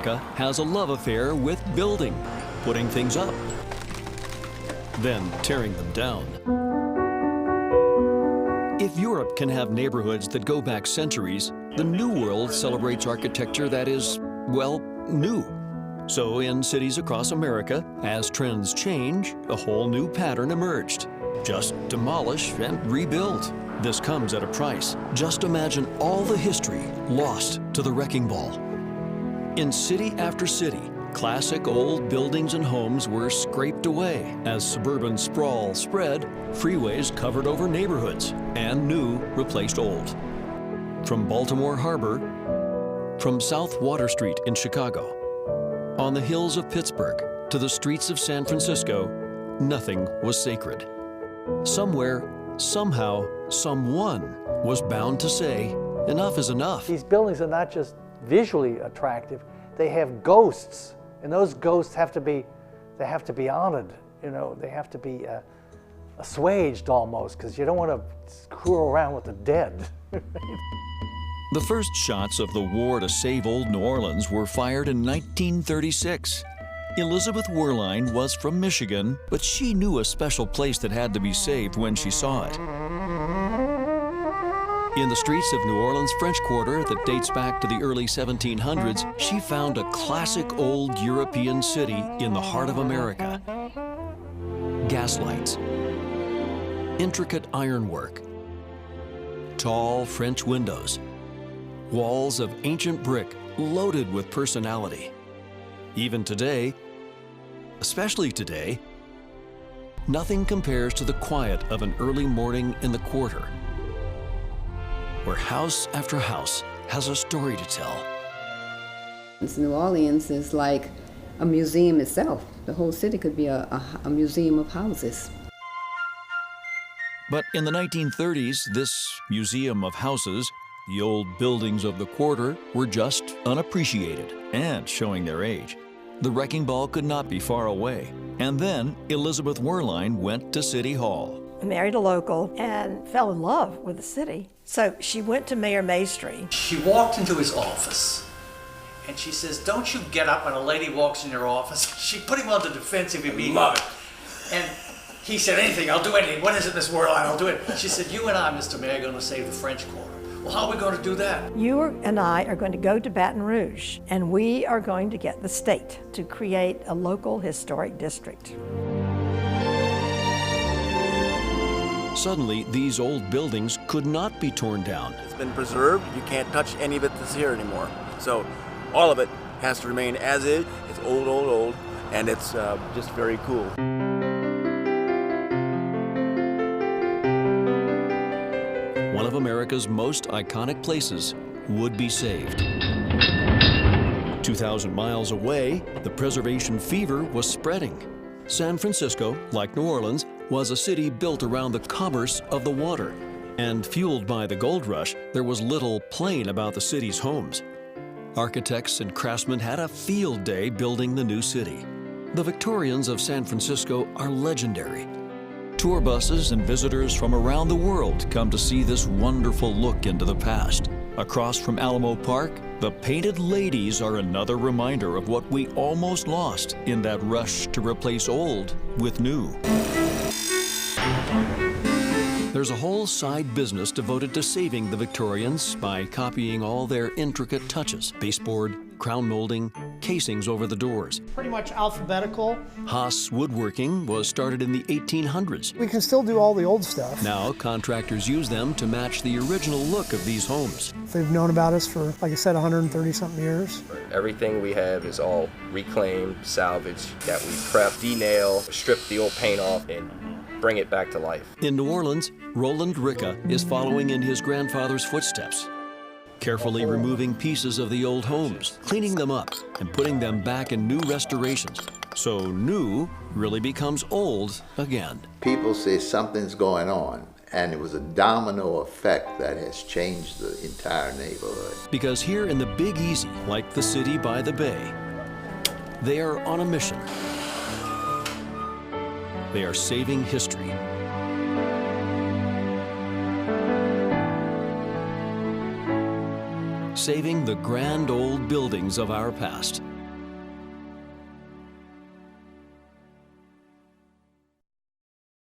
America has a love affair with building, putting things up, then tearing them down. If Europe can have neighborhoods that go back centuries, the New World celebrates architecture that is, well, new. So in cities across America, as trends change, a whole new pattern emerged. Just demolish and rebuild. This comes at a price. Just imagine all the history lost to the wrecking ball. In city after city, classic old buildings and homes were scraped away. As suburban sprawl spread, freeways covered over neighborhoods, and new replaced old. From Baltimore Harbor, from South Water Street in Chicago, on the hills of Pittsburgh, to the streets of San Francisco, nothing was sacred. Somewhere, somehow, someone was bound to say, enough is enough. These buildings are not just visually attractive, they have ghosts, and those ghosts have to be honored. You know, they have to be assuaged almost, because you don't want to screw around with the dead. The first shots of the war to save old New Orleans were fired in 1936. Elizabeth Wehrlein was from Michigan, but she knew a special place that had to be saved when she saw it. In the streets of New Orleans' French Quarter that dates back to the early 1700s, she found a classic old European city in the heart of America. Gaslights, intricate ironwork, tall French windows, walls of ancient brick loaded with personality. Even today, especially today, nothing compares to the quiet of an early morning in the Quarter, where house after house has a story to tell. New Orleans is like a museum itself. The whole city could be a museum of houses. But in the 1930s, this museum of houses, the old buildings of the Quarter, were just unappreciated and showing their age. The wrecking ball could not be far away. And then Elizabeth Wehrlein went to City Hall. I married a local and fell in love with the city. So she went to Mayor Maestri. She walked into his office and she says, "Don't you get up when a lady walks in your office." She put him on the defensive immediately. Love it. And he said, "Anything, I'll do anything. What is it, Miss Wehrlein? I'll do it." She said, "You and I, Mr. Mayor, are going to save the French Quarter." Well, how are we going to do that? You and I are going to go to Baton Rouge, and we are going to get the state to create a local historic district. Suddenly, these old buildings could not be torn down. It's been preserved. You can't touch any of it that's here anymore. So all of it has to remain as is. It's old, and it's just very cool. One of America's most iconic places would be saved. 2,000 miles away, the preservation fever was spreading. San Francisco, like New Orleans, was a city built around the commerce of the water. And fueled by the gold rush, there was little plain about the city's homes. Architects and craftsmen had a field day building the new city. The Victorians of San Francisco are legendary. Tour buses and visitors from around the world come to see this wonderful look into the past. Across from Alamo Park, the Painted Ladies are another reminder of what we almost lost in that rush to replace old with new. There's a whole side business devoted to saving the Victorians by copying all their intricate touches: baseboard, crown molding, casings over the doors. Pretty much alphabetical. Haas Woodworking was started in the 1800s. We can still do all the old stuff. Now, contractors use them to match the original look of these homes. They've known about us for, like I said, 130-something years. Everything we have is all reclaimed, salvage, that we prep, denail, strip the old paint off, and bring it back to life. In New Orleans, Roland Ricca is following in his grandfather's footsteps, carefully removing pieces of the old homes, cleaning them up, and putting them back in new restorations. So new really becomes old again. People say something's going on, and it was a domino effect that has changed the entire neighborhood. Because here in the Big Easy, like the city by the bay, they are on a mission. They are saving history. Saving the grand old buildings of our past.